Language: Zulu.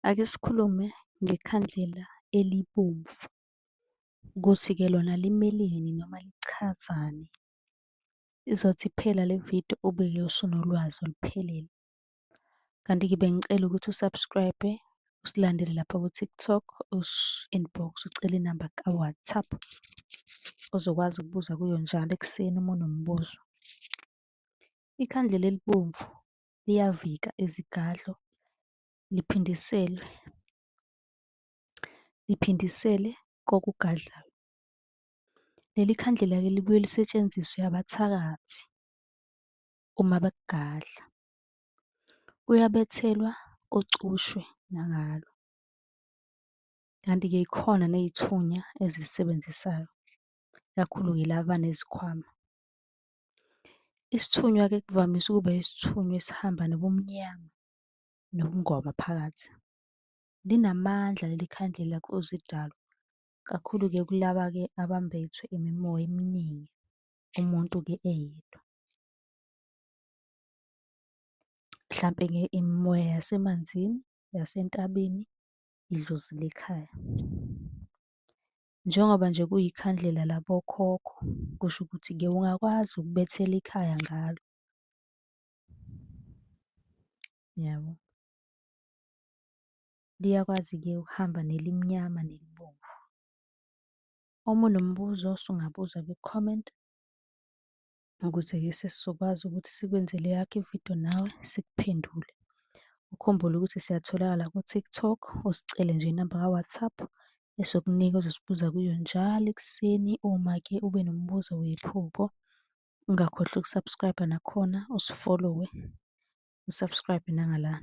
Ake sikhulume ngekhandlela elibomvu ukuthi-ke lona limeleni noma lichazani. Izothi phela le vidiyo ube-ke usunolwazi oluphelele. Kanti-ke bengicela ukuthi u-subscribe, usilandele lapha ku-TikTok, usi-inbox ucele inamba ka-WhatsApp ozokwazi ukubuza kuyo njalo ekuseni uma unombuzo. Ikhandlela elibomvu liyavika izigadlo, liphindisele kokugadlayo. Leli khandlela-ke libuye lisetshenziswe abathakathi uma bekugadla. Kuyabethelwa kucushwe nangalo. Kanti-ke yikhona ney'thunya ezilisebenzisayo, kakhulu-ke laba abanezikhwama. Isithunywa-ke kuvamise ukuba isithunywa esihamba nobumnyama nobungoma phakathi. Linamandla leli khandlela kuzidalwa, kakhulu-ke kulaba-ke abambethwe imimoya eminingi, umuntu-ke eyedwa. Mhlampe-ke imimoya yasemanzini, yasentabeni, idluzile ekhaya. Njengoba nje kuyikhandlela labokhokho, kusho ukuthi-ke ungakwazi ukubethela ikhaya ngalo. Yabo. Liyakwazi-ke ukuhamba nelimnyama nelibomvu. Uma unombuzo usungabuza kwi-comment ukuze-ke sizokwazi ukuthi sikwenzele eyakho ividiyo nawe sikuphendule. Ukhumbule ukuthi siyatholakala ku-TikTok, usicele nje inamba ka-WhatsApp esokunika ozosibuza kuyo njalo ekuseni uma-ke ube nombuzo wephupho. Ungakhohlwa uku-subscribe nakhona, usi-follow-we, u-subscribe nangala.